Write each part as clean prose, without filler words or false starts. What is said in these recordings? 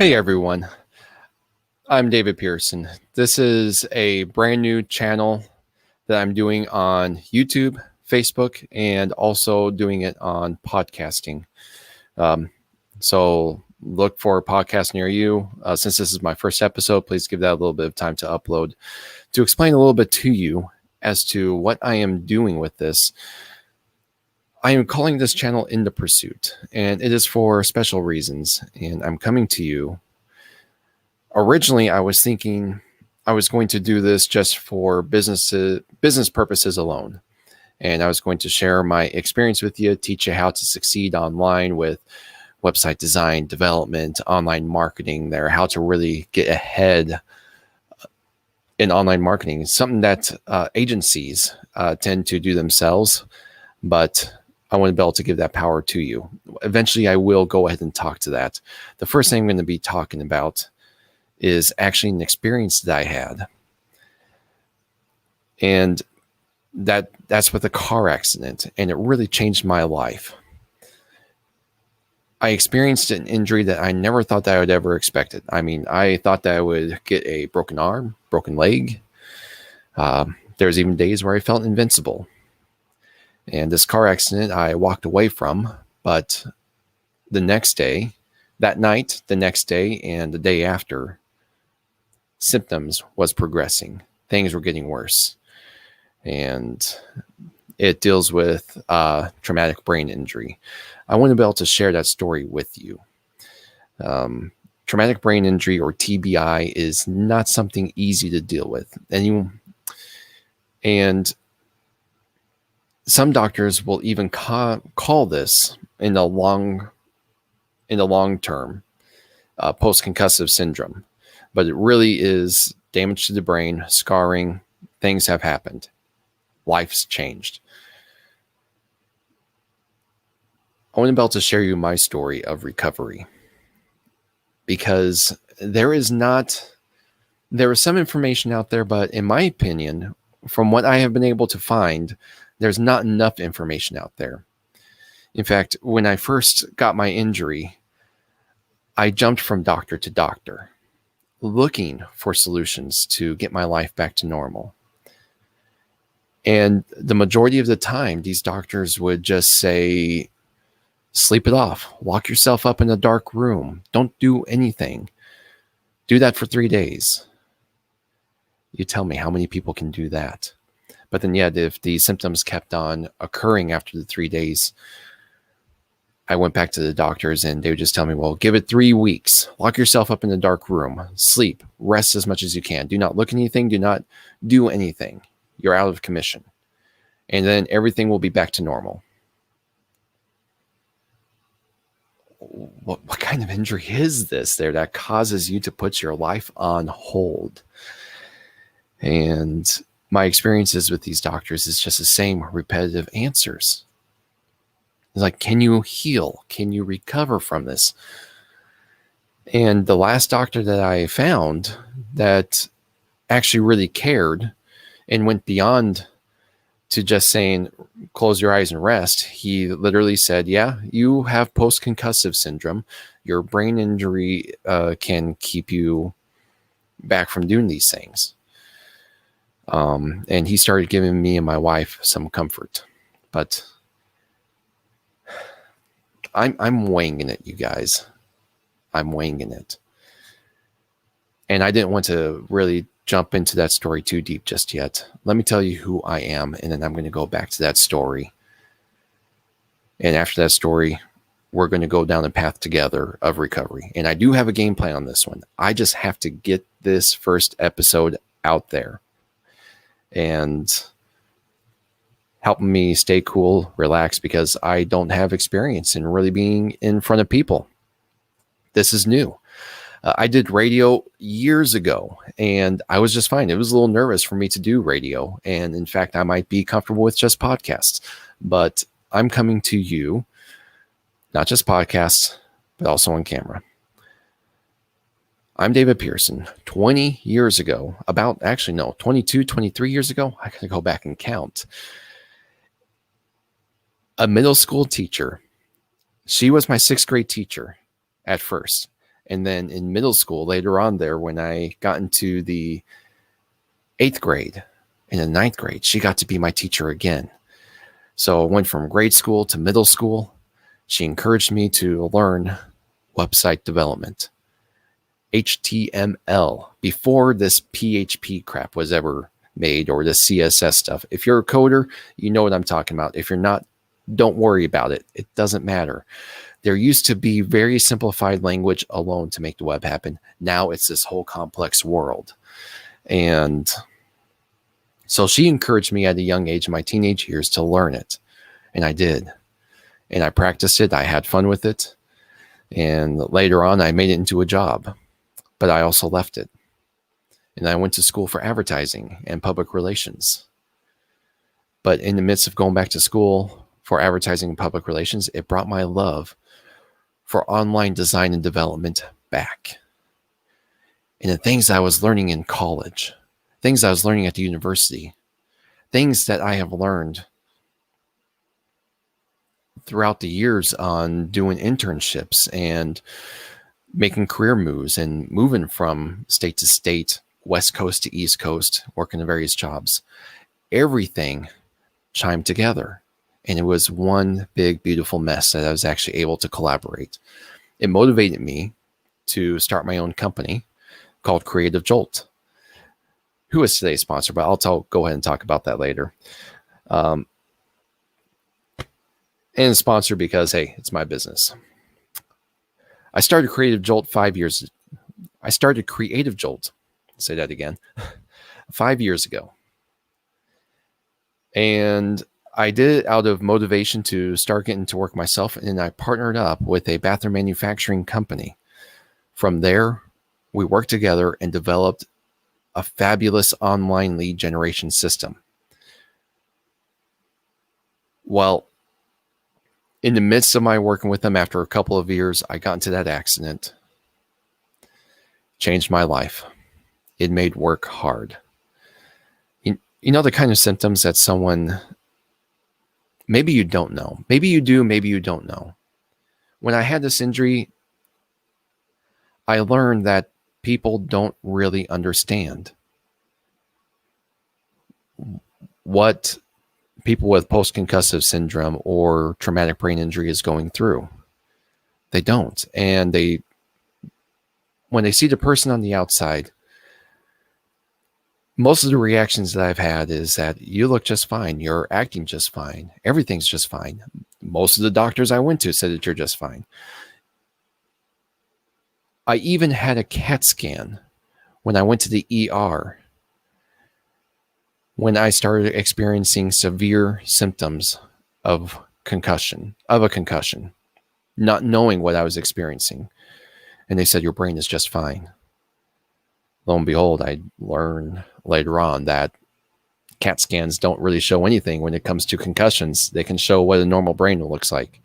Hey everyone, I'm David Pehrson. This is a brand new channel that I'm doing on YouTube, Facebook, and also doing it on podcasting. Um, so look for a podcast near you. Since this is my first episode, please give that a little bit of time to upload to explain a little bit to you as to what I am doing with this. I am calling this channel In the Pursuit, and it is for special reasons, and I'm coming to you. Originally, I was thinking I was going to do this just for business purposes alone. And I was going to share my experience with you, teach you how to succeed online with website design, development, online marketing there, how to really get ahead in online marketing. Something that agencies tend to do themselves, but I want to be able to give that power to you. Eventually, I will go ahead and talk to that. The first thing I'm going to be talking about is actually an experience that I had. And that's with a car accident, and it really changed my life. I experienced an injury that I never thought that I would ever expect it. I mean, I thought that I would get a broken arm, broken leg. There's even days where I felt invincible. And this car accident I walked away from, but the next day, that night, the next day, and the day after, symptoms was progressing. Things were getting worse. And it deals with traumatic brain injury. I want to be able to share that story with you. Traumatic brain injury, or TBI, is not something easy to deal with. And some doctors will even call this in the long term post-concussive syndrome. But it really is damage to the brain, scarring, things have happened. Life's changed. I want to be able to share you my story of recovery, because there is some information out there, but in my opinion, from what I have been able to find, there's not enough information out there. In fact, when I first got my injury, I jumped from doctor to doctor, looking for solutions to get my life back to normal. And the majority of the time, these doctors would just say, sleep it off, lock yourself up in a dark room, don't do anything. Do that for 3 days. You tell me how many people can do that? But then yet, if the symptoms kept on occurring after the 3 days, I went back to the doctors and they would just tell me, well, give it 3 weeks. Lock yourself up in a dark room. Sleep. Rest as much as you can. Do not look at anything. Do not do anything. You're out of commission. And then everything will be back to normal. What kind of injury is this there that causes you to put your life on hold? And my experiences with these doctors is just the same repetitive answers. It's like, can you heal? Can you recover from this? And the last doctor that I found that actually really cared and went beyond to just saying, close your eyes and rest, he literally said, yeah, you have post-concussive syndrome. Your brain injury can keep you back from doing these things. And he started giving me and my wife some comfort. But I'm winging it, you guys. I'm winging it. And I didn't want to really jump into that story too deep just yet. Let me tell you who I am, and then I'm going to go back to that story. And after that story, we're going to go down a path together of recovery. And I do have a game plan on this one. I just have to get this first episode out there and helping me stay cool, relax, because I don't have experience in really being in front of people. This is new. I did radio years ago, and I was just fine. It was a little nervous for me to do radio. And in fact, I might be comfortable with just podcasts. But I'm coming to you, not just podcasts, but also on camera. I'm David Pehrson. 20 years ago, 22, 23 years ago, I gotta go back and count. A middle school teacher. She was my 6th grade teacher at first. And then in middle school, later on there, when I got into the 8th grade and the 9th grade, she got to be my teacher again. So I went from grade school to middle school. She encouraged me to learn website development, HTML, before this PHP crap was ever made, or the CSS stuff. If you're a coder, you know what I'm talking about. If you're not, don't worry about it. It doesn't matter. There used to be very simplified language alone to make the web happen. Now it's this whole complex world. And so she encouraged me at a young age in my teenage years to learn it. And I did. And I practiced it. I had fun with it. And later on, I made it into a job. But I also left it. And I went to school for advertising and public relations. But in the midst of going back to school for advertising and public relations, it brought my love for online design and development back. And the things I was learning in college, things I was learning at the university, things that I have learned throughout the years on doing internships and making career moves and moving from state to state, West Coast to East Coast, working in various jobs. Everything chimed together. And it was one big, beautiful mess that I was actually able to collaborate. It motivated me to start my own company called Creative Jolt, who is today's sponsor, but go ahead and talk about that later. And sponsor because, hey, it's my business. I started Creative Jolt 5 years. I started Creative Jolt. Say that again. 5 years ago. And I did it out of motivation to start getting to work myself. And I partnered up with a bathroom manufacturing company. From there, we worked together and developed a fabulous online lead generation system. Well, in the midst of my working with them, after a couple of years, I got into that accident. Changed my life. It made work hard. You know the kind of symptoms that someone, maybe you don't know. Maybe you do, maybe you don't know. When I had this injury, I learned that people don't really understand what people with post-concussive syndrome or traumatic brain injury is going through. They don't. And when they see the person on the outside, most of the reactions that I've had is that you look just fine. You're acting just fine. Everything's just fine. Most of the doctors I went to said that you're just fine. I even had a CAT scan when I went to the ER when I started experiencing severe symptoms of a concussion, not knowing what I was experiencing. And they said, your brain is just fine. Lo and behold, I learned later on that CAT scans don't really show anything when it comes to concussions. They can show what a normal brain looks like.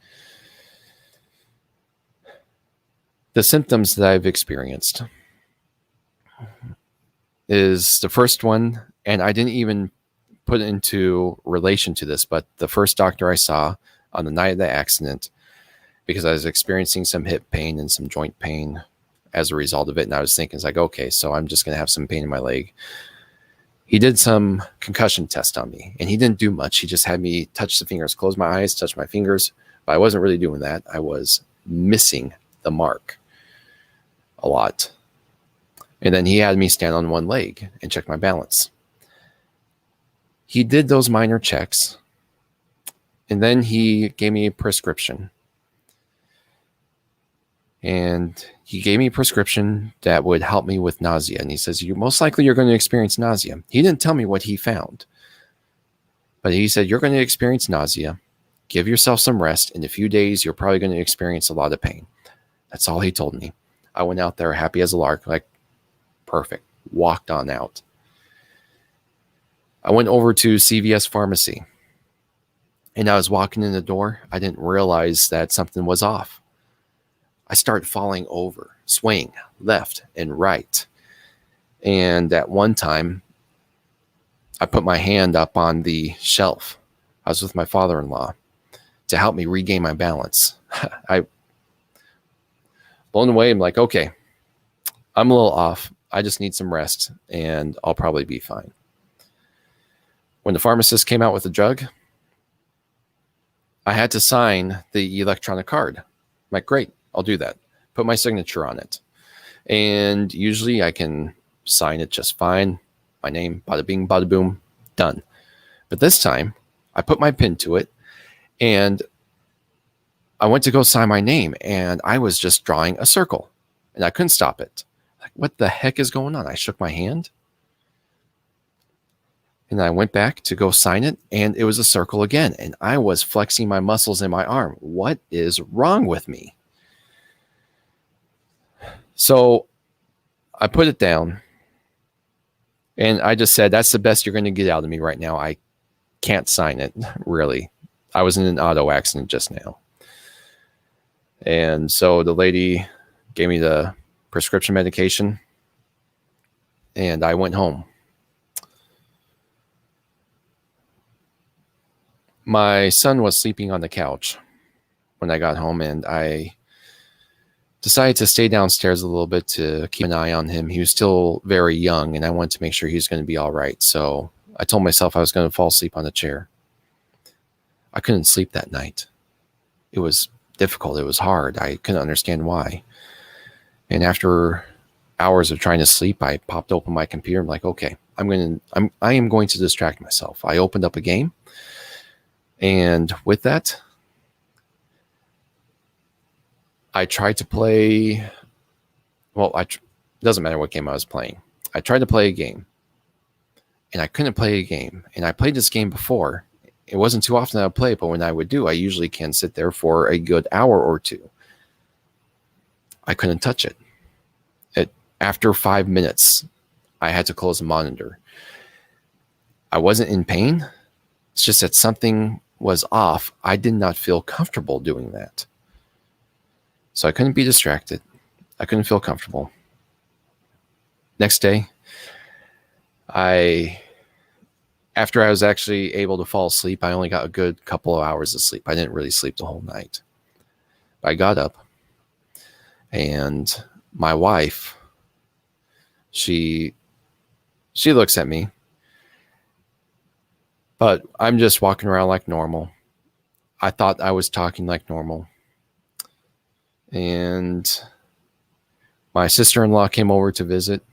The symptoms that I've experienced is the first one, and I didn't even put it into relation to this, but the first doctor I saw on the night of the accident, because I was experiencing some hip pain and some joint pain as a result of it. And I was thinking, it's like, okay, so I'm just going to have some pain in my leg. He did some concussion test on me, and he didn't do much. He just had me touch the fingers, close my eyes, touch my fingers. But I wasn't really doing that. I was missing the mark a lot. And then he had me stand on one leg and check my balance. He did those minor checks, and then he gave me a prescription. And he gave me a prescription that would help me with nausea. And he says, most likely you're going to experience nausea. He didn't tell me what he found, but he said, you're going to experience nausea. Give yourself some rest. In a few days, you're probably going to experience a lot of pain. That's all he told me. I went out there happy as a lark, like, perfect. Walked on out. I went over to CVS Pharmacy, and I was walking in the door. I didn't realize that something was off. I started falling over, swaying left and right. And at one time, I put my hand up on the shelf. I was with my father-in-law to help me regain my balance. blown away. I'm like, okay, I'm a little off. I just need some rest and I'll probably be fine. When the pharmacist came out with the drug, I had to sign the electronic card. I'm like, great, I'll do that. Put my signature on it. And usually I can sign it just fine. My name, bada bing, bada boom, done. But this time I put my pen to it and I went to go sign my name and I was just drawing a circle and I couldn't stop it. Like, what the heck is going on? I shook my hand and I went back to go sign it and it was a circle again. And I was flexing my muscles in my arm. What is wrong with me? So I put it down and I just said, that's the best you're going to get out of me right now. I can't sign it, really. I was in an auto accident just now. And so the lady gave me the prescription medication and I went home. My son was sleeping on the couch when I got home and I decided to stay downstairs a little bit to keep an eye on him. He was still very young and I wanted to make sure he was going to be all right. So I told myself I was going to fall asleep on the chair. I couldn't sleep that night. It was difficult. It was hard. I couldn't understand why. And after hours of trying to sleep, I popped open my computer. I'm like, okay, I am going to distract myself. I opened up a game. And with that, I tried to play. Well, it doesn't matter what game I was playing. I tried to play a game and I couldn't play a game. And I played this game before. It wasn't too often I would play it, but when I would do, I usually can sit there for a good hour or two. I couldn't touch it. After 5 minutes, I had to close the monitor. I wasn't in pain. It's just that something was off. I did not feel comfortable doing that. So I couldn't be distracted. I couldn't feel comfortable. Next day, after I was actually able to fall asleep, I only got a good couple of hours of sleep. I didn't really sleep the whole night. I got up and my wife, she looks at me, but I'm just walking around like normal. I thought I was talking like normal. And my sister-in-law came over to visit.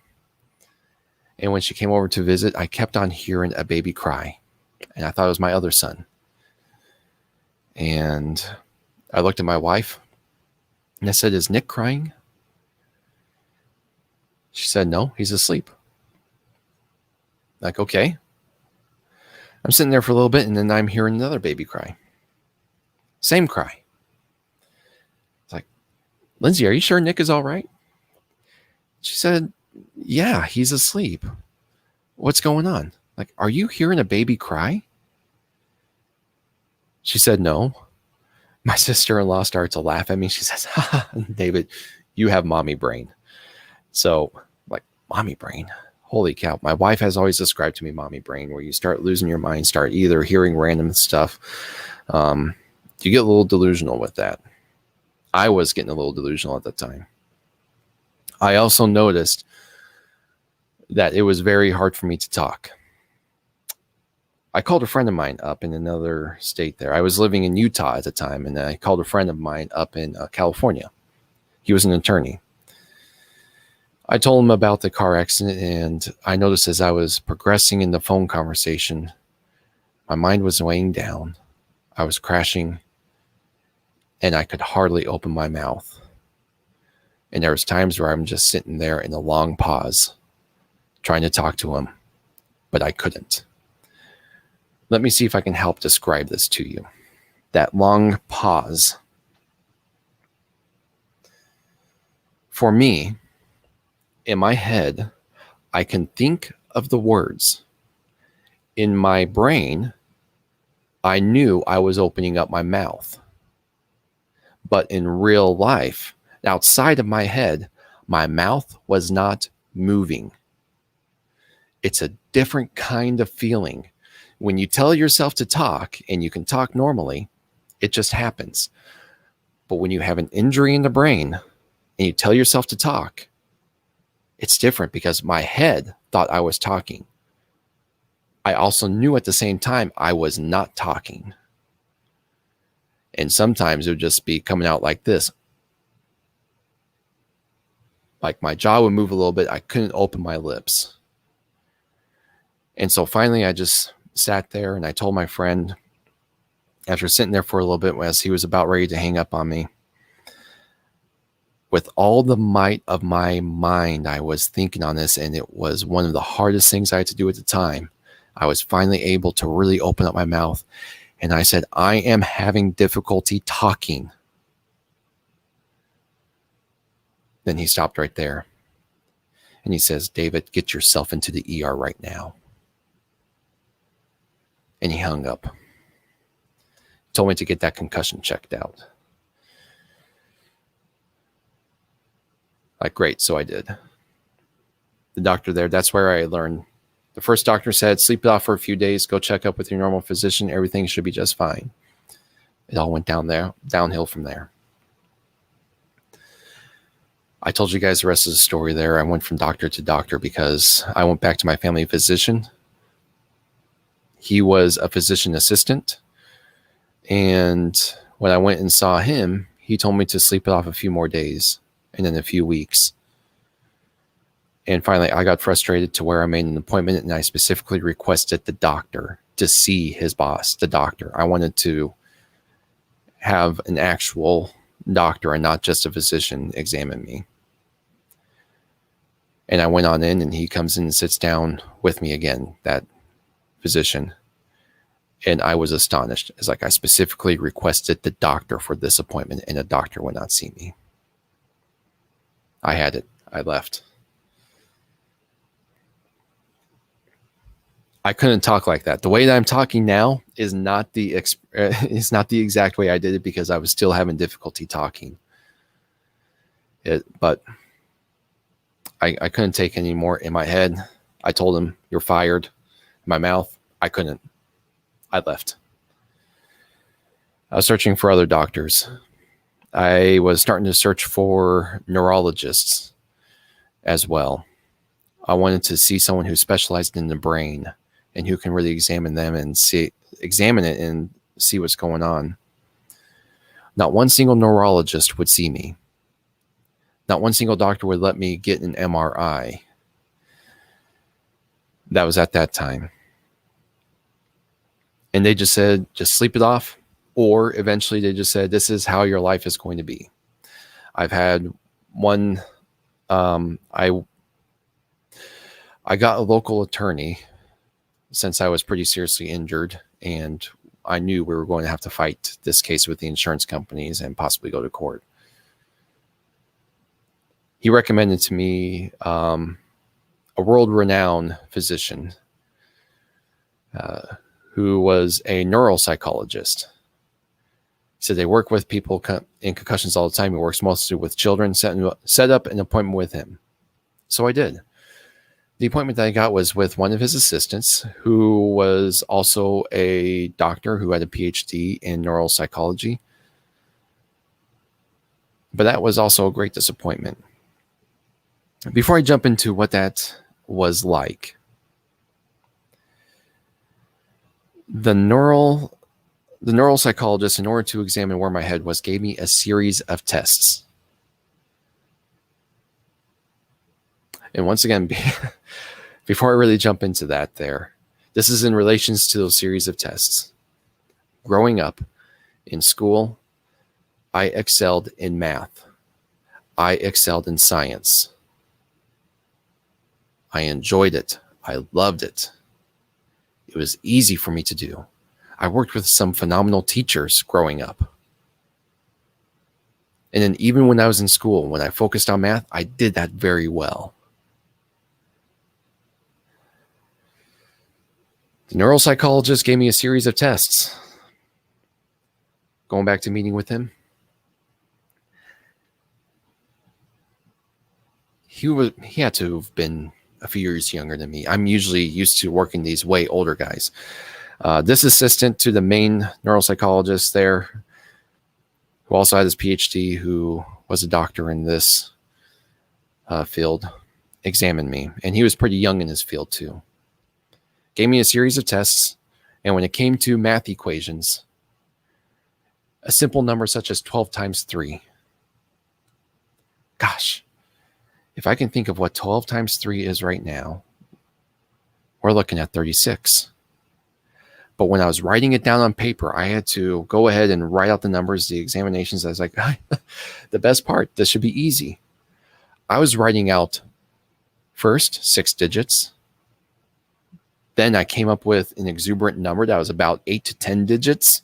And when she came over to visit, I kept on hearing a baby cry. And I thought it was my other son. And I looked at my wife and I said, is Nick crying? She said, no, he's asleep. Like, okay. I'm sitting there for a little bit and then I'm hearing another baby cry. Same cry. It's like, Lindsay, are you sure Nick is all right? She said, yeah, he's asleep. What's going on? Like, are you hearing a baby cry? She said, no. My sister-in-law started to laugh at me. She says, ha, David, you have mommy brain. So, like, mommy brain? Holy cow. My wife has always described to me mommy brain, where you start losing your mind, start either hearing random stuff. You get a little delusional with that. I was getting a little delusional at the time. I also noticed that it was very hard for me to talk. I called a friend of mine up in another state there. I was living in Utah at the time, and I called a friend of mine up in California. He was an attorney. I told him about the car accident, and I noticed as I was progressing in the phone conversation, my mind was weighing down. I was crashing, and I could hardly open my mouth. And there was times where I'm just sitting there in a long pause, trying to talk to him, but I couldn't. Let me see if I can help describe this to you. That long pause. For me, in my head, I can think of the words. In my brain, I knew I was opening up my mouth. But in real life, outside of my head, my mouth was not moving. It's a different kind of feeling. When you tell yourself to talk and you can talk normally, it just happens. But when you have an injury in the brain and you tell yourself to talk, it's different because my head thought I was talking. I also knew at the same time I was not talking. And sometimes it would just be coming out like this. Like my jaw would move a little bit. I couldn't open my lips. And so finally I just sat there and I told my friend, after sitting there for a little bit as he was about ready to hang up on me, with all the might of my mind, I was thinking on this, and it was one of the hardest things I had to do at the time. I was finally able to really open up my mouth, and I said, I am having difficulty talking. Then he stopped right there, and he says, David, get yourself into the ER right now. And he hung up. Told me to get that concussion checked out. Like, great, so I did. The doctor there, that's where I learned. The first doctor said, sleep it off for a few days, go check up with your normal physician, everything should be just fine. It all went downhill from there. I told you guys the rest of the story there. I went from doctor to doctor because I went back to my family physician. He was a physician assistant. And when I went and saw him, he told me to sleep it off a few more days. And then a few weeks. And finally, I got frustrated to where I made an appointment, and I specifically requested the doctor to see his boss, the doctor. I wanted to have an actual doctor and not just a physician examine me. And I went on in, and he comes in and sits down with me again, that physician. And I was astonished. It's like I specifically requested the doctor for this appointment, and the doctor would not see me. I had it. I left. I couldn't talk like that. The way that I'm talking now is not the exact way I did it because I was still having difficulty talking. But I couldn't take any more in my head. I told him, you're fired. In my mouth, I couldn't. I left. I was searching for other doctors. I was starting to search for neurologists as well. I wanted to see someone who specialized in the brain and who can really examine it and see what's going on. Not one single neurologist would see me. Not one single doctor would let me get an MRI. That was at that time. And they just said, just sleep it off. Or eventually they just said, this is how your life is going to be. I've had one, I got a local attorney since I was pretty seriously injured, and I knew we were going to have to fight this case with the insurance companies and possibly go to court. He recommended to me a world-renowned physician who was a neuropsychologist. He said they work with people in concussions all the time. He works mostly with children. Set up an appointment with him. So I did. The appointment that I got was with one of his assistants, who was also a doctor who had a PhD in neuropsychology. But that was also a great disappointment. Before I jump into what that was like, the neuropsychologist, in order to examine where my head was, gave me a series of tests. And once again, before I really jump into that this is in relations to those series of tests. Growing up in school, I excelled in math. I excelled in science. I enjoyed it. I loved it. It was easy for me to do. I worked with some phenomenal teachers growing up. And then even when I was in school, when I focused on math, I did that very well. The neuropsychologist gave me a series of tests. Going back to meeting with him, he had to have been a few years younger than me. I'm usually used to working these way older guys. This assistant to the main neuropsychologist there, who also had his PhD, who was a doctor in this field, examined me. And he was pretty young in his field too. Gave me a series of tests. And when it came to math equations, a simple number such as 12 times 3. Gosh, if I can think of what 12 times 3 is right now, we're looking at 36. But when I was writing it down on paper, I had to go ahead and write out the numbers, the examinations. I was like, the best part, this should be easy. I was writing out first 6 digits. Then I came up with an exuberant number that was about 8 to 10 digits.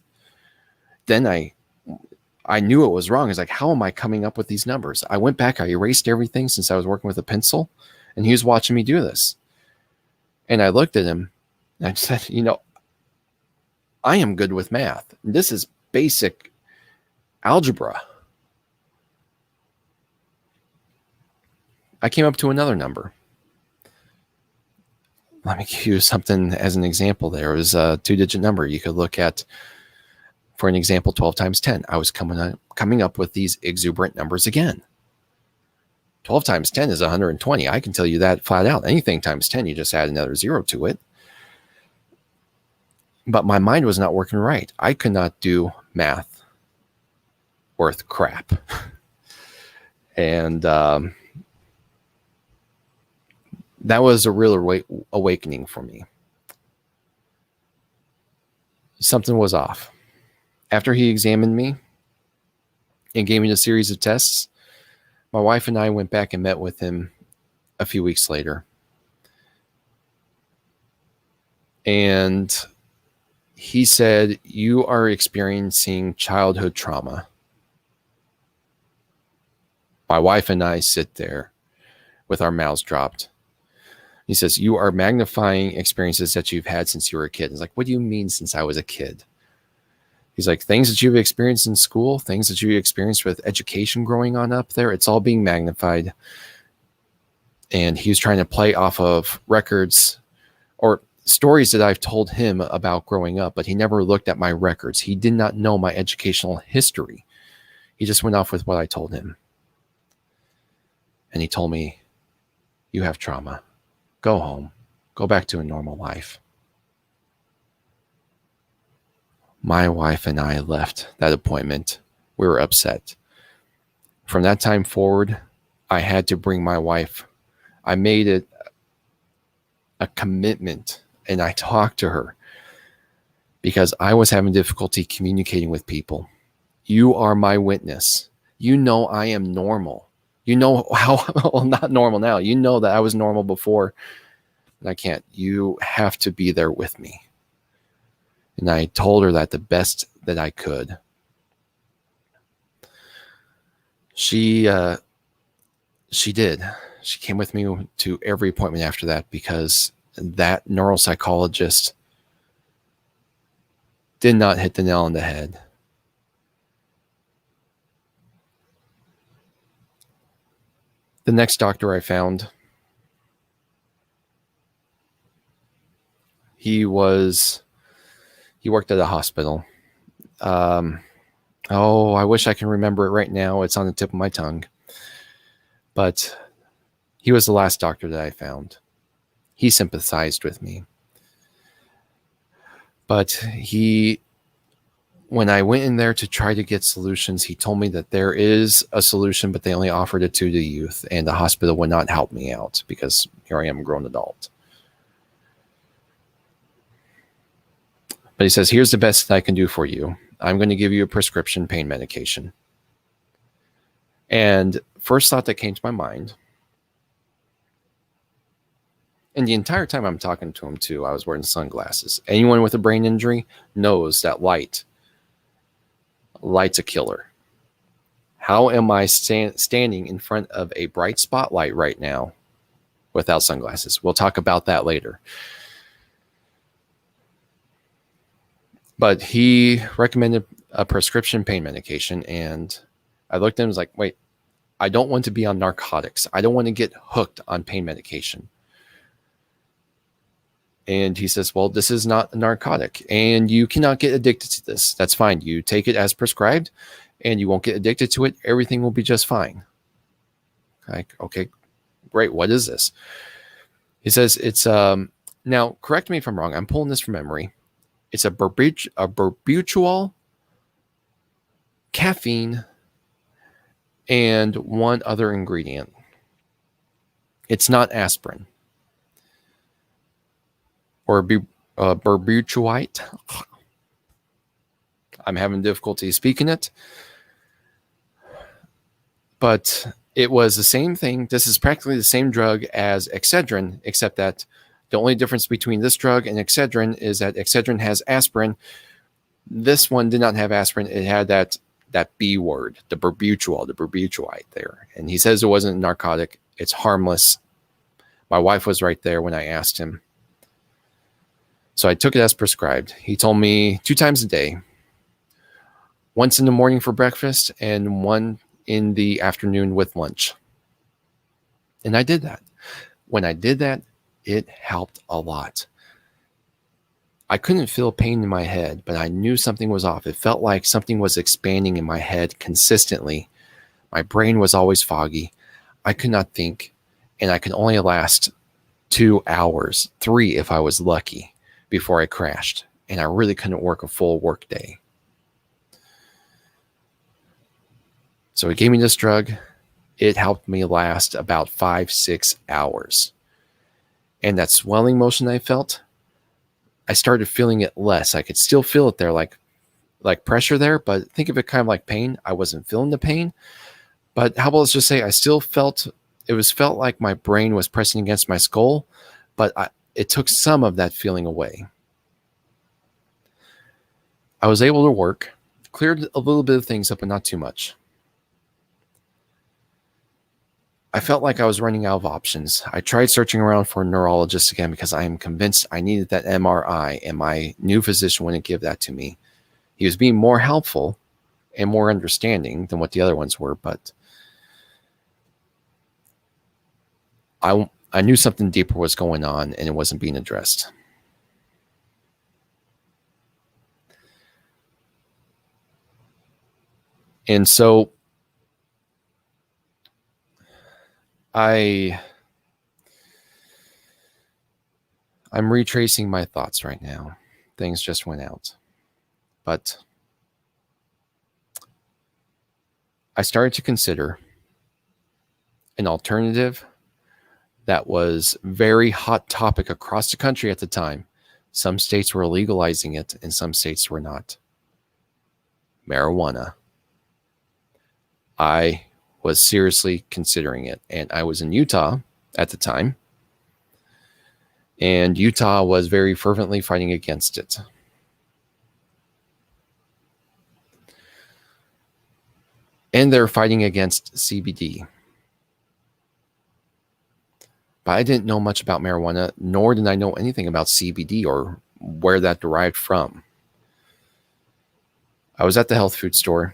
Then I knew it was wrong. I was like, how am I coming up with these numbers? I went back, I erased everything since I was working with a pencil, and he was watching me do this. And I looked at him and I said, I am good with math. This is basic algebra. I came up to another number. Let me give you something as an example. There was a 2-digit number you could look at. For an example, 12 times 10. I was coming up with these exuberant numbers again. 12 times 10 is 120. I can tell you that flat out. Anything times 10, you just add another 0 to it. But my mind was not working right. I could not do math worth crap. And that was a real awakening for me. Something was off. After he examined me and gave me a series of tests, my wife and I went back and met with him a few weeks later. And he said, you are experiencing childhood trauma. My wife and I sit there with our mouths dropped. He says, you are magnifying experiences that you've had since you were a kid. It's like, what do you mean since I was a kid? He's like, things that you've experienced in school, things that you experienced with education growing on up there, it's all being magnified. And he was trying to play off of records or stories that I've told him about growing up, but he never looked at my records. He did not know my educational history. He just went off with what I told him. And he told me, you have trauma. Go home. Go back to a normal life. My wife and I left that appointment. We were upset. From that time forward, I had to bring my wife. I made it a commitment, and I talked to her because I was having difficulty communicating with people. You are my witness. You know I am normal. You know how, well, not normal now. You know that I was normal before, and I can't. You have to be there with me. And I told her that the best that I could. She did. She came with me to every appointment after that because that neuropsychologist did not hit the nail on the head. The next doctor I found, he worked at a hospital. I wish I can remember it right now. It's on the tip of my tongue. But he was the last doctor that I found. He sympathized with me. But when I went in there to try to get solutions, he told me that there is a solution, but they only offered it to the youth, and the hospital would not help me out because here I am, a grown adult. But he says, here's the best that I can do for you. I'm going to give you a prescription pain medication. And first thought that came to my mind, and the entire time I'm talking to him too, I was wearing sunglasses. Anyone with a brain injury knows that light's a killer. How am I standing in front of a bright spotlight right now without sunglasses? We'll talk about that later. But he recommended a prescription pain medication, and I looked at him and was like, wait, I don't want to be on narcotics. I don't want to get hooked on pain medication. And he says, well, this is not a narcotic, and you cannot get addicted to this. That's fine. You take it as prescribed, and you won't get addicted to it. Everything will be just fine. Like, okay, great. What is this? He says it's now, correct me if I'm wrong. I'm pulling this from memory. It's a barbiturate, caffeine, and one other ingredient. It's not aspirin or barbiturate. I'm having difficulty speaking it, but it was the same thing. This is practically the same drug as Excedrin, except that the only difference between this drug and Excedrin is that Excedrin has aspirin. This one did not have aspirin. It had that B word, the barbiturate there. And he says it wasn't a narcotic. It's harmless. My wife was right there when I asked him. So I took it as prescribed. He told me 2 times a day, once in the morning for breakfast and one in the afternoon with lunch. And I did that. When I did that, it helped a lot. I couldn't feel pain in my head, but I knew something was off. It felt like something was expanding in my head consistently. My brain was always foggy. I could not think, and I could only last 2 hours, 3 if I was lucky, before I crashed, and I really couldn't work a full work day. So he gave me this drug. It helped me last about 5-6 hours. And that swelling motion I felt, I started feeling it less. I could still feel it there, like pressure there, but think of it kind of like pain. I wasn't feeling the pain, but how about let's just say I still felt, felt like my brain was pressing against my skull, but it took some of that feeling away. I was able to work, cleared a little bit of things up, but not too much. I felt like I was running out of options. I tried searching around for a neurologist again because I am convinced I needed that MRI, and my new physician wouldn't give that to me. He was being more helpful and more understanding than what the other ones were, but I knew something deeper was going on and it wasn't being addressed. And so I'm retracing my thoughts right now. Things just went out. But I started to consider an alternative that was very hot topic across the country at the time. Some states were legalizing it and some states were not. Marijuana. I was seriously considering it, and I was in Utah at the time, and Utah was very fervently fighting against it. And they're fighting against CBD. But I didn't know much about marijuana, nor did I know anything about CBD or where that derived from. I was at the health food store,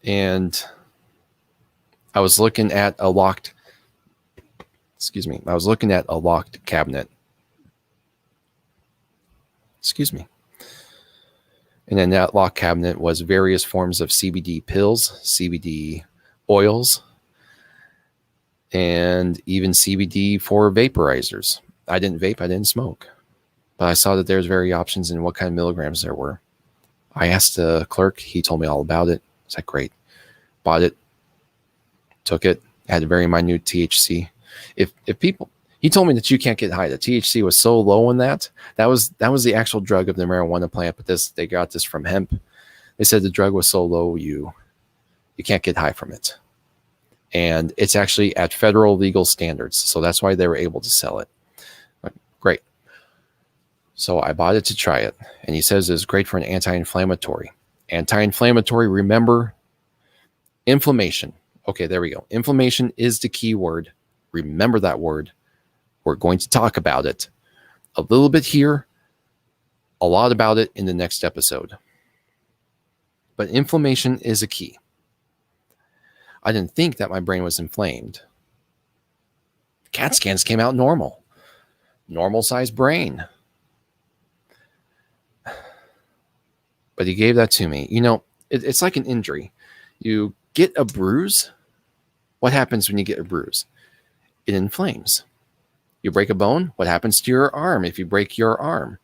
and I was looking at a locked cabinet. And in that locked cabinet was various forms of CBD pills, CBD oils, and even CBD for vaporizers. I didn't vape, I didn't smoke, but I saw that there's various options and what kind of milligrams there were. I asked the clerk, he told me all about it. I was like, great. Bought it, took it, had a very minute THC. He told me that you can't get high. The THC was so low in that was the actual drug of the marijuana plant, but they got this from hemp. They said the drug was so low you can't get high from it. And it's actually at federal legal standards. So that's why they were able to sell it. Great. So I bought it to try it. And he says it's great for an anti-inflammatory. Anti-inflammatory, remember, inflammation. Okay, there we go. Inflammation is the key word. Remember that word. We're going to talk about it a little bit here, a lot about it in the next episode. But inflammation is a key. I didn't think that my brain was inflamed. CAT scans came out normal. Normal sized brain. But he gave that to me. It's like an injury. You get a bruise. What happens when you get a bruise? It inflames. You break a bone. What happens to your arm if you break your arm?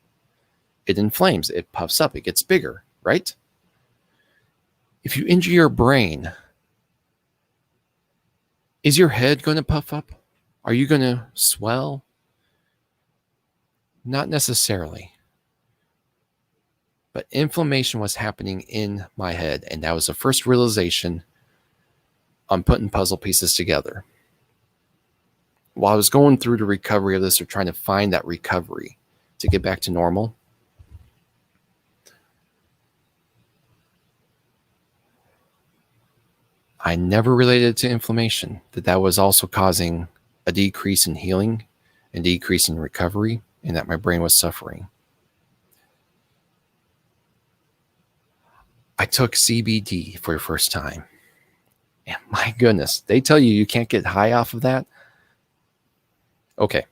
It inflames. It puffs up. It gets bigger, right? If you injure your brain, is your head going to puff up? Are you going to swell? Not necessarily. But inflammation was happening in my head, and that was the first realization on putting puzzle pieces together. While I was going through the recovery of this, or trying to find that recovery to get back to normal, I never related to inflammation, that was also causing a decrease in healing and decrease in recovery, and that my brain was suffering. I took CBD for the first time. And my goodness, they tell you can't get high off of that. Okay,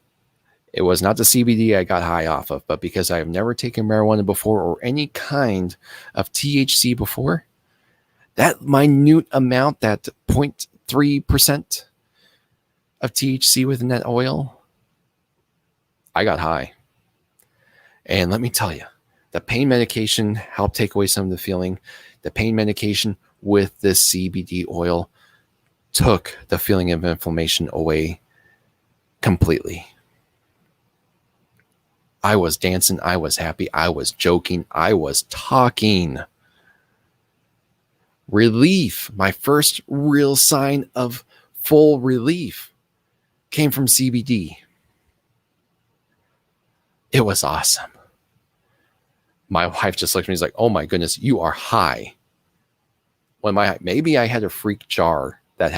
it was not the CBD I got high off of, but because I have never taken marijuana before or any kind of THC before, that minute amount, that 0.3% of THC within that oil, I got high. And let me tell you, the pain medication helped take away some of the feeling. The pain medication with this CBD oil took the feeling of inflammation away completely. I was dancing. I was happy. I was joking. I was talking. Relief, my first real sign of full relief, came from CBD. It was awesome. My wife just looked at me and was like, "Oh my goodness, you are high." Maybe I had a freak jar that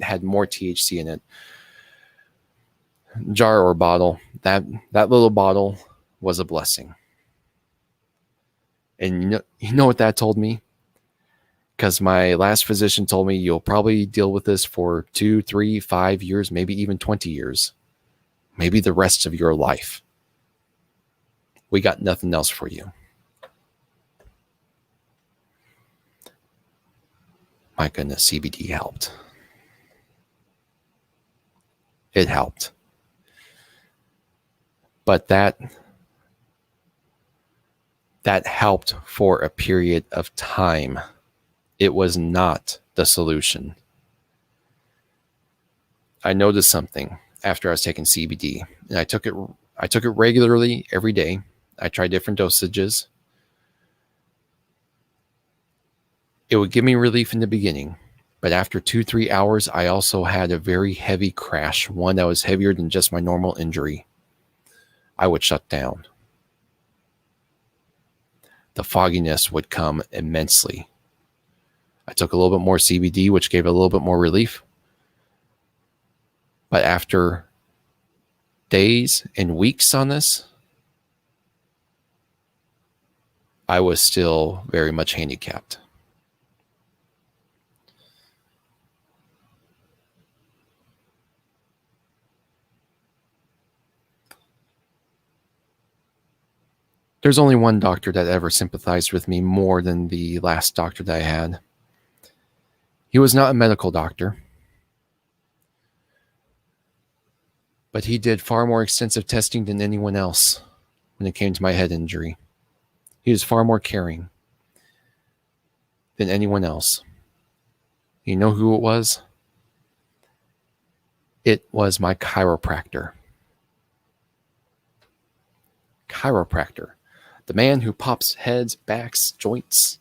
had more THC in it. Jar or bottle. That little bottle was a blessing. And you know what that told me? Because my last physician told me you'll probably deal with this for 2, 3, 5 years, maybe even 20 years. Maybe the rest of your life. We got nothing else for you. My goodness, CBD helped. It helped. But that helped for a period of time. It was not the solution. I noticed something after I was taking CBD, and I took it regularly every day. I tried different dosages. It would give me relief in the beginning, but after 2-3 hours, I also had a very heavy crash, one that was heavier than just my normal injury. I would shut down. The fogginess would come immensely. I took a little bit more CBD, which gave it a little bit more relief. But after days and weeks on this, I was still very much handicapped. There's only one doctor that ever sympathized with me more than the last doctor that I had. He was not a medical doctor, but he did far more extensive testing than anyone else when it came to my head injury. He was far more caring than anyone else. You know who it was? It was my chiropractor. Chiropractor. The man who pops heads, backs, joints.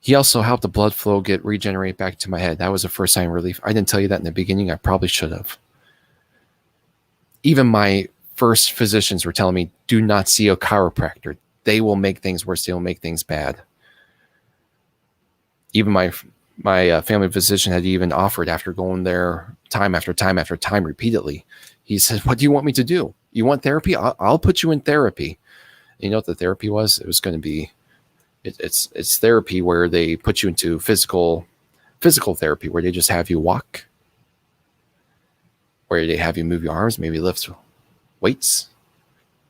He also helped the blood flow get regenerate back to my head. That was the first sign of relief. I didn't tell you that in the beginning. I probably should have. Even my first physicians were telling me, do not see a chiropractor. They will make things worse. They will make things bad. Even my family physician had even offered, after going there time after time after time repeatedly, he said, "What do you want me to do? You want therapy? I'll put you in therapy." You know what the therapy was? It was going to be, it's therapy where they put you into physical therapy, where they just have you walk, where they have you move your arms, maybe lift weights,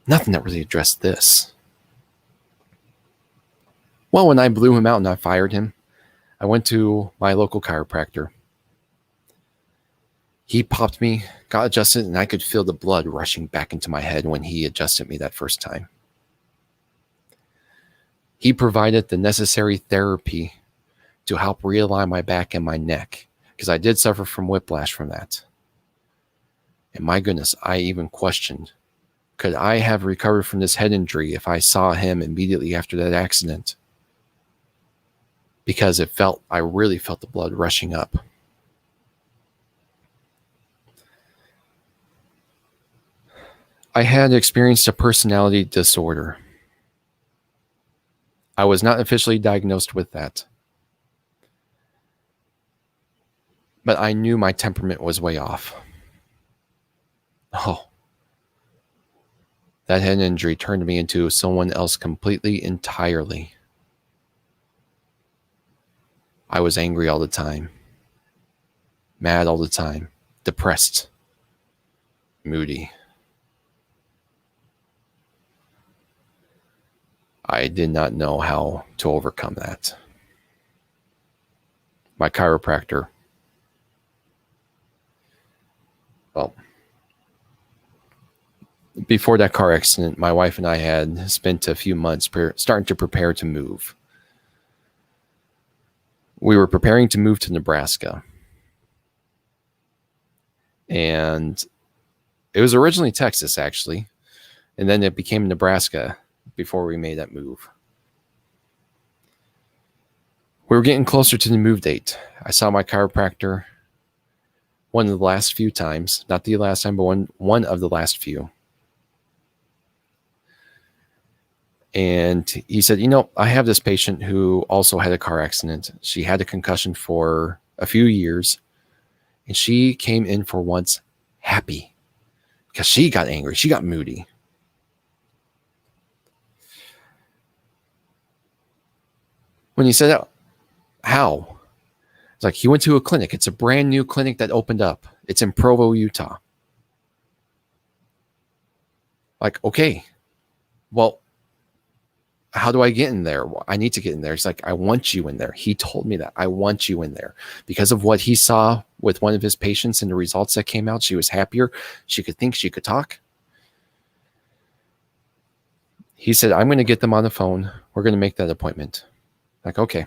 Nothing that really addressed this. Well, when I blew him out and I fired him, I went to my local chiropractor. He popped me, got adjusted, and I could feel the blood rushing back into my head when he adjusted me that first time. He provided the necessary therapy to help realign my back and my neck, because I did suffer from whiplash from that. And my goodness, I even questioned, could I have recovered from this head injury if I saw him immediately after that accident? Because I really felt the blood rushing up. I had experienced a personality disorder. I was not officially diagnosed with that. But I knew my temperament was way off. Oh. That head injury turned me into someone else completely, entirely. I was angry all the time. Mad all the time. Depressed. Moody. I did not know how to overcome that. My chiropractor, well, before that car accident, my wife and I had spent a few months starting to prepare to move. We were preparing to move to Nebraska. And it was originally Texas, actually. And then it became Nebraska before we made that move. We were getting closer to the move date. I saw my chiropractor one of the last few times. Not the last time, but one of the last few. And he said, I have this patient who also had a car accident. She had a concussion for a few years. And she came in for once happy because she got angry. She got moody. When he said that, how? It's like he went to a clinic. It's a brand new clinic that opened up. It's in Provo, Utah. Like, okay, well, how do I get in there? Well, I need to get in there. It's like, I want you in there. He told me that. I want you in there. Because of what he saw with one of his patients and the results that came out, she was happier. She could think, she could talk. He said, I'm going to get them on the phone. We're going to make that appointment. Like, okay.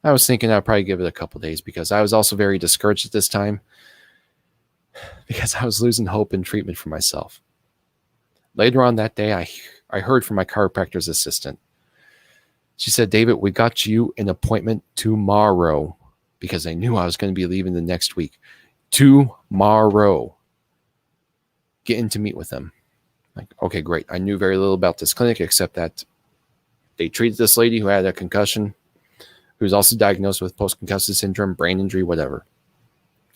I was thinking I'd probably give it a couple days because I was also very discouraged at this time because I was losing hope in treatment for myself. Later on that day, I heard from my chiropractor's assistant. She said, David, we got you an appointment tomorrow because I knew I was going to be leaving the next week. Tomorrow. Get in to meet with them. Like, okay, great. I knew very little about this clinic except that they treated this lady who had a concussion, who was also diagnosed with post-concussive syndrome, brain injury, whatever.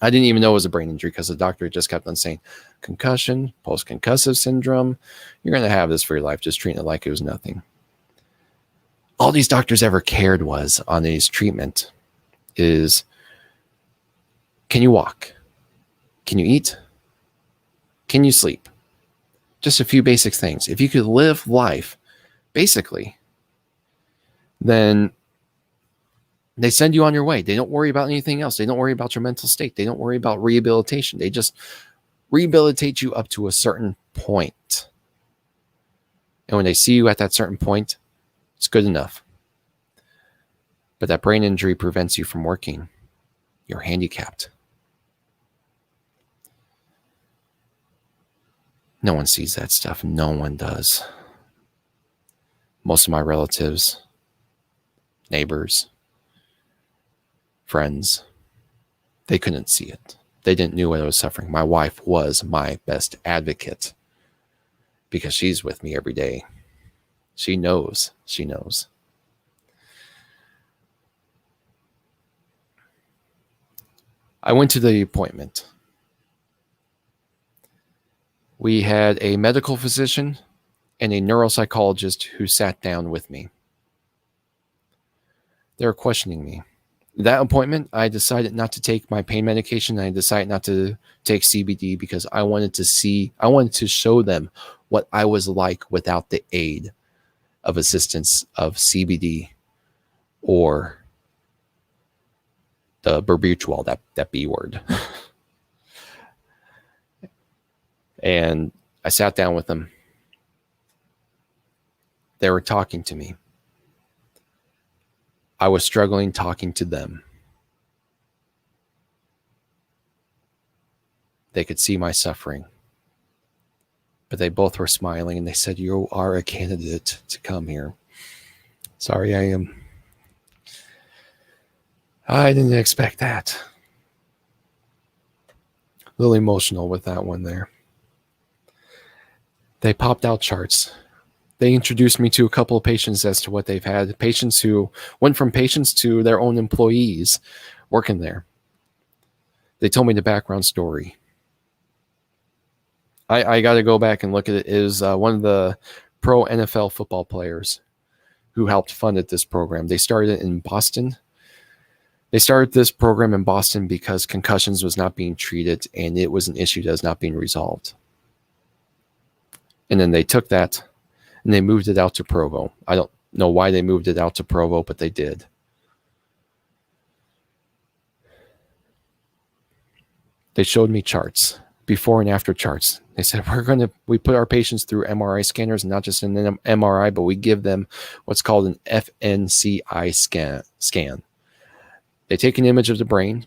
I didn't even know it was a brain injury because the doctor just kept on saying, concussion, post-concussive syndrome, you're going to have this for your life, just treating it like it was nothing. All these doctors ever cared was on his treatment is, can you walk? Can you eat? Can you sleep? Just a few basic things. If you could live life, basically, then they send you on your way. They don't worry about anything else. They don't worry about your mental state. They don't worry about rehabilitation. They just rehabilitate you up to a certain point. And when they see you at that certain point, it's good enough. But that brain injury prevents you from working. You're handicapped. No one sees that stuff. No one does. Most of my relatives, neighbors, friends, they couldn't see it. They didn't know what I was suffering. My wife was my best advocate because she's with me every day. She knows. She knows. I went to the appointment. We had a medical physician and a neuropsychologist who sat down with me. They were questioning me. That appointment, I decided not to take my pain medication. I decided not to take CBD because I wanted to show them what I was like without the aid of assistance of CBD or the berbutrol, that B word. And I sat down with them. They were talking to me. I was struggling talking to them. They could see my suffering. But they both were smiling and they said, "You are a candidate to come here." Sorry, I didn't expect that. A little emotional with that one there. They popped out charts. They introduced me to a couple of patients as to what they've had. Patients who went from patients to their own employees working there. They told me the background story. I got to go back and look at it. It is one of the pro NFL football players who helped fund this program. They started it in Boston. They started this program in Boston because concussions was not being treated and it was an issue that was not being resolved. And then they took that and they moved it out to Provo. I don't know why they moved it out to Provo, but they did. They showed me charts, before and after charts. They said, we put our patients through MRI scanners, not just an MRI, but we give them what's called an FNCI scan. They take an image of the brain,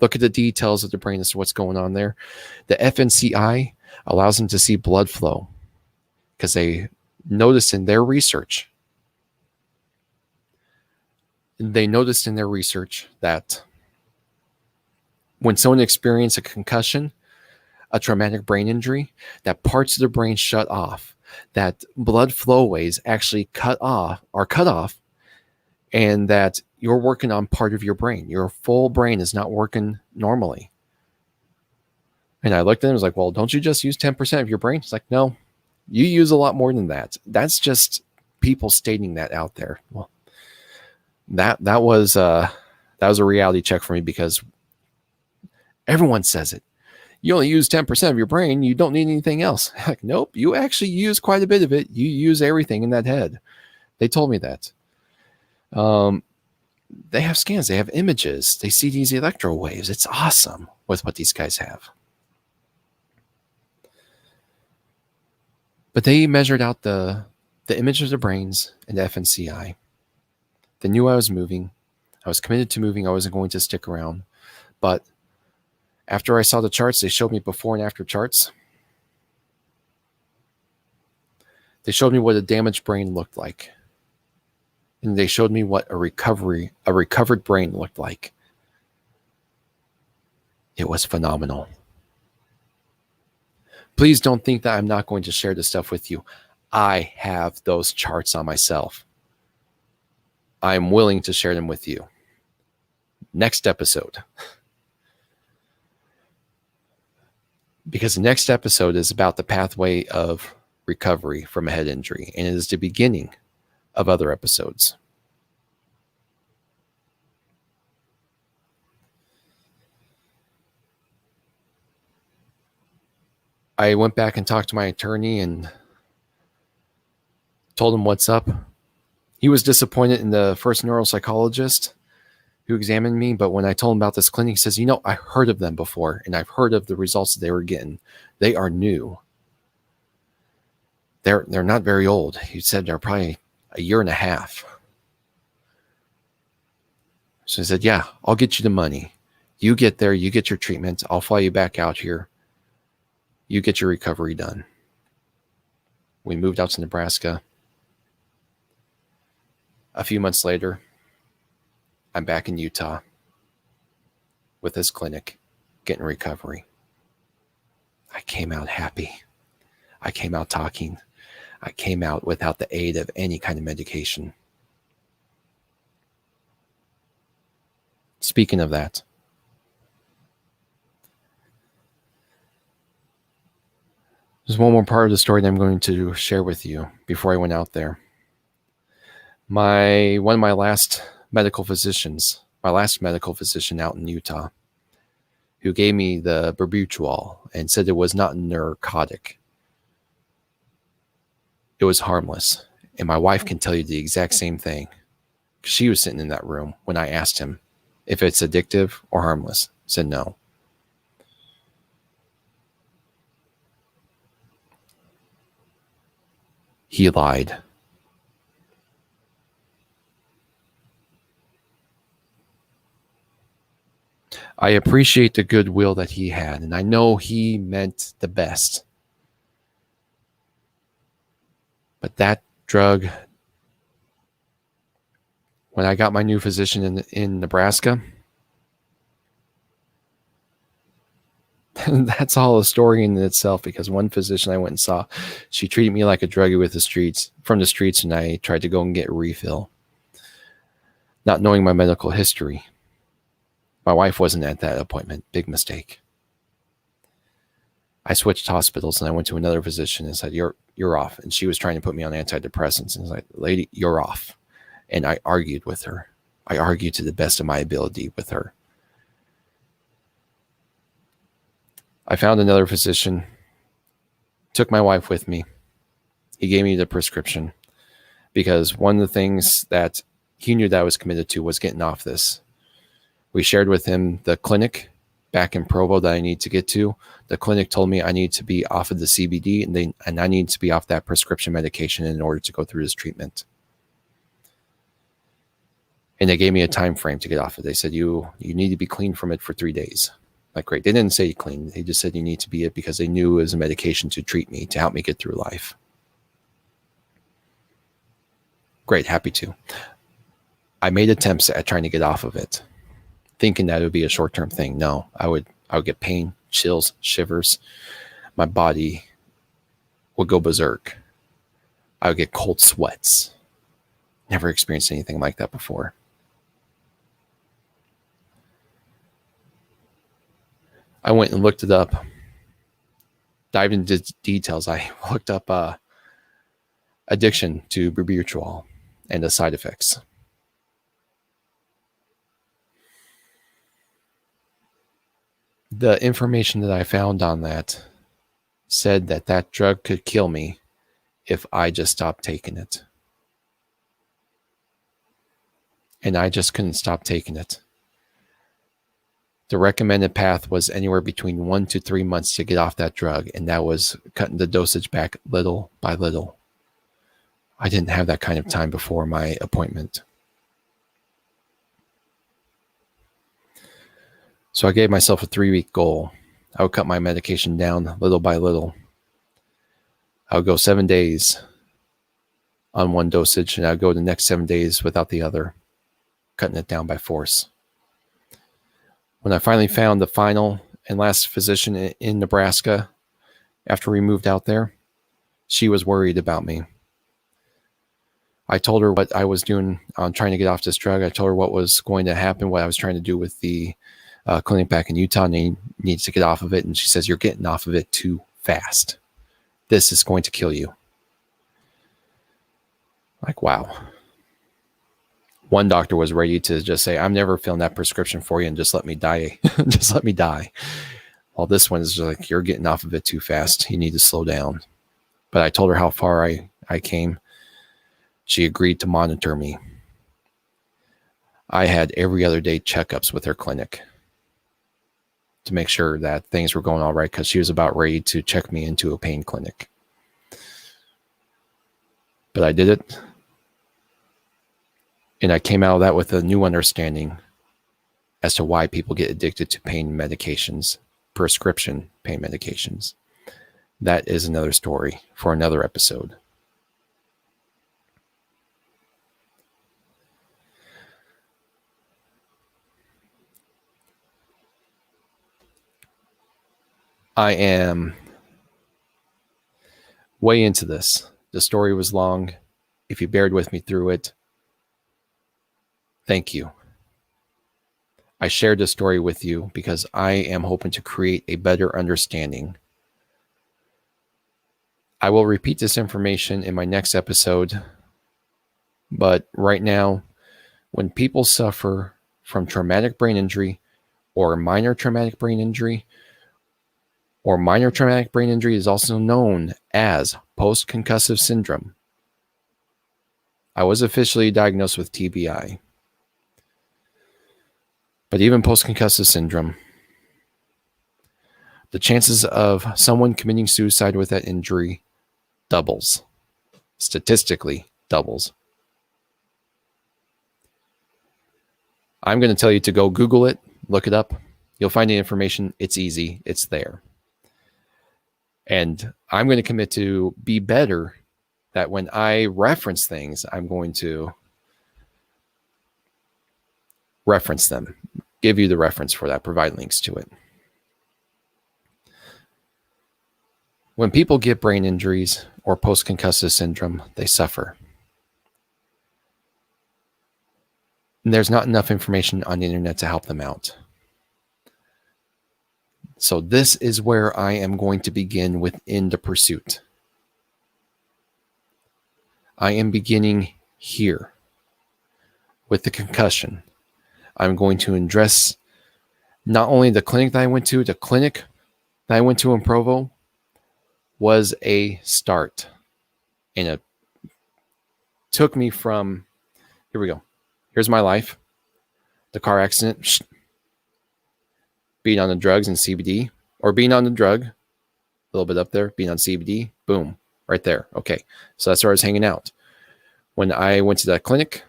look at the details of the brain as to what's going on there. The FNCI allows them to see blood flow because they noticed in their research that when someone experiences a concussion, a traumatic brain injury, that parts of the brain shut off, that blood flowways actually cut off, and that you're working on part of your brain. Your full brain is not working normally. And I looked at him and was like, well, don't you just use 10% of your brain? It's like, no, you use a lot more than that. That's just people stating that out there. Well, that was a reality check for me because everyone says it. You only use 10% of your brain. You don't need anything else. Like, nope, you actually use quite a bit of it. You use everything in that head. They told me that. They have scans. They have images. They see these electro waves. It's awesome with what these guys have. But they measured out the image of the brains and the FNCI. They knew I was moving. I was committed to moving. I wasn't going to stick around. But after I saw the charts, they showed me before and after charts. They showed me what a damaged brain looked like. And they showed me what a recovered brain looked like. It was phenomenal. Please don't think that I'm not going to share this stuff with you. I have those charts on myself. I am willing to share them with you. Next episode. Because the next episode is about the pathway of recovery from a head injury, and it is the beginning of other episodes. I went back and talked to my attorney and told him what's up. He was disappointed in the first neuropsychologist who examined me, but when I told him about this clinic, he says, I heard of them before, and I've heard of the results that they were getting. They are new. They're not very old. He said they're probably a year and a half. So he said, yeah, I'll get you the money. You get there, you get your treatment. I'll fly you back out here. You get your recovery done. We moved out to Nebraska. A few months later, I'm back in Utah with this clinic, getting recovery. I came out happy. I came out talking. I came out without the aid of any kind of medication. Speaking of that, there's one more part of the story that I'm going to share with you before I went out there. One of my last medical physicians, my last medical physician out in Utah, who gave me the berbutrol and said it was not a narcotic. It was harmless. And my wife can tell you the exact same thing. She was sitting in that room when I asked him if it's addictive or harmless. He said no. He lied. I appreciate the goodwill that he had, and I know he meant the best. But that drug, when I got my new physician in Nebraska, that's all a story in itself, because one physician I went and saw, she treated me like a druggie from the streets, and I tried to go and get a refill, not knowing my medical history. My wife wasn't at that appointment. Big mistake. I switched hospitals and I went to another physician and said, you're off. And she was trying to put me on antidepressants. And I was like, lady, you're off. And I argued with her. I argued to the best of my ability with her. I found another physician, took my wife with me. He gave me the prescription because one of the things that he knew that I was committed to was getting off this. We shared with him the clinic back in Provo that I need to get to. The clinic told me I need to be off of the CBD and I need to be off that prescription medication in order to go through this treatment. And they gave me a time frame to get off it. They said, you need to be clean from it for 3 days. Like, great. They didn't say clean. They just said you need to be it because they knew it was a medication to treat me, to help me get through life. Great. Happy to. I made attempts at trying to get off of it, thinking that it would be a short-term thing. No, I would get pain, chills, shivers. My body would go berserk. I would get cold sweats. Never experienced anything like that before. I went and looked it up, dived into details. I looked up addiction to berbutrol and the side effects. The information that I found on that said that that drug could kill me if I just stopped taking it. And I just couldn't stop taking it. The recommended path was anywhere between 1 to 3 months to get off that drug, and that was cutting the dosage back little by little. I didn't have that kind of time before my appointment. So I gave myself a 3-week goal. I would cut my medication down little by little. I would go 7 days on one dosage, and I would go the next 7 days without the other, cutting it down by force. When I finally found the final and last physician in Nebraska, after we moved out there, she was worried about me. I told her what I was doing on trying to get off this drug. I told her what was going to happen, what I was trying to do with the clinic back in Utah, and he needs to get off of it. And she says, you're getting off of it too fast. This is going to kill you. Like, wow. One doctor was ready to just say, I'm never filling that prescription for you and just let me die. Just let me die. Well, this one is just like, you're getting off of it too fast. You need to slow down. But I told her how far I came. She agreed to monitor me. I had every other day checkups with her clinic to make sure that things were going all right, because she was about ready to check me into a pain clinic. But I did it. And I came out of that with a new understanding as to why people get addicted to pain medications, prescription pain medications. That is another story for another episode. I am way into this. The story was long. If you bared with me through it, thank you. I shared this story with you because I am hoping to create a better understanding. I will repeat this information in my next episode, but right now, when people suffer from traumatic brain injury or minor traumatic brain injury, or minor traumatic brain injury is also known as post-concussive syndrome. I was officially diagnosed with TBI. But even post-concussive syndrome, the chances of someone committing suicide with that injury doubles. Statistically doubles. I'm going to tell you to go Google it, look it up. You'll find the information. It's easy. It's there. And I'm going to commit to be better, that when I reference things, I'm going to reference them, give you the reference for that, provide links to it. When people get brain injuries or post-concussive syndrome, they suffer. And there's not enough information on the internet to help them out. So this is where I am going to begin within the pursuit. I am beginning here with the concussion. I'm going to address not only the clinic that I went to, the clinic that I went to in Provo was a start. And it took me from, here we go. Here's my life. The car accident, being on the drugs and CBD, or being on the drug, a little bit up there, being on CBD, boom, right there. Okay, so that's where I was hanging out. When I went to that clinic,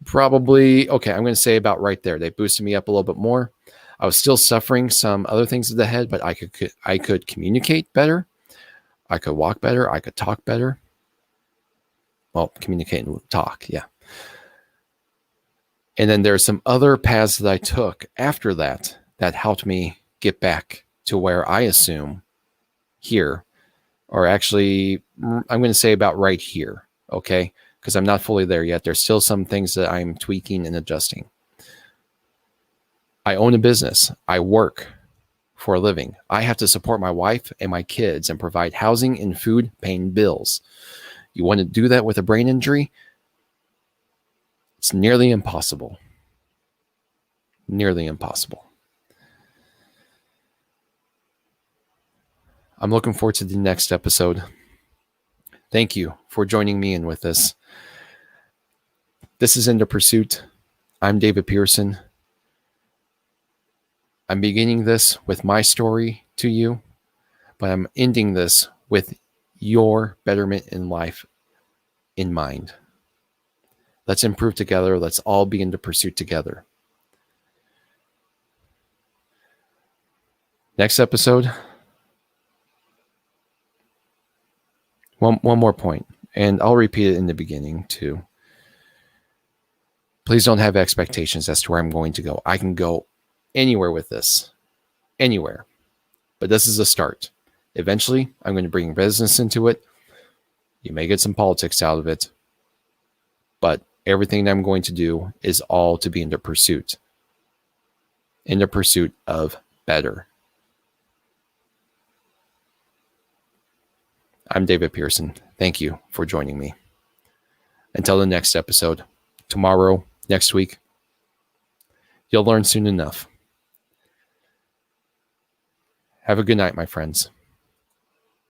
probably, okay, I'm going to say about right there. They boosted me up a little bit more. I was still suffering some other things of the head, but I could communicate better. I could walk better. I could talk better. Well, communicate and talk, yeah. And then there's some other paths that I took after that helped me get back to where I assume here, or actually, I'm going to say about right here, okay? Because I'm not fully there yet. There's still some things that I'm tweaking and adjusting. I own a business. I work for a living. I have to support my wife and my kids and provide housing and food, paying bills. You want to do that with a brain injury? It's nearly impossible. Nearly impossible. I'm looking forward to the next episode. Thank you for joining me in with this. This is In the Pursuit. I'm David Pehrson. I'm beginning this with my story to you, but I'm ending this with your betterment in life in mind. Let's improve together. Let's all be in the pursuit together. Next episode. One more point, and I'll repeat it in the beginning too. Please don't have expectations as to where I'm going to go. I can go anywhere with this. Anywhere. But this is a start. Eventually, I'm going to bring business into it. You may get some politics out of it. But everything that I'm going to do is all to be in the pursuit. In the pursuit of better. I'm David Pehrson. Thank you for joining me. Until the next episode, tomorrow, next week, you'll learn soon enough. Have a good night, my friends.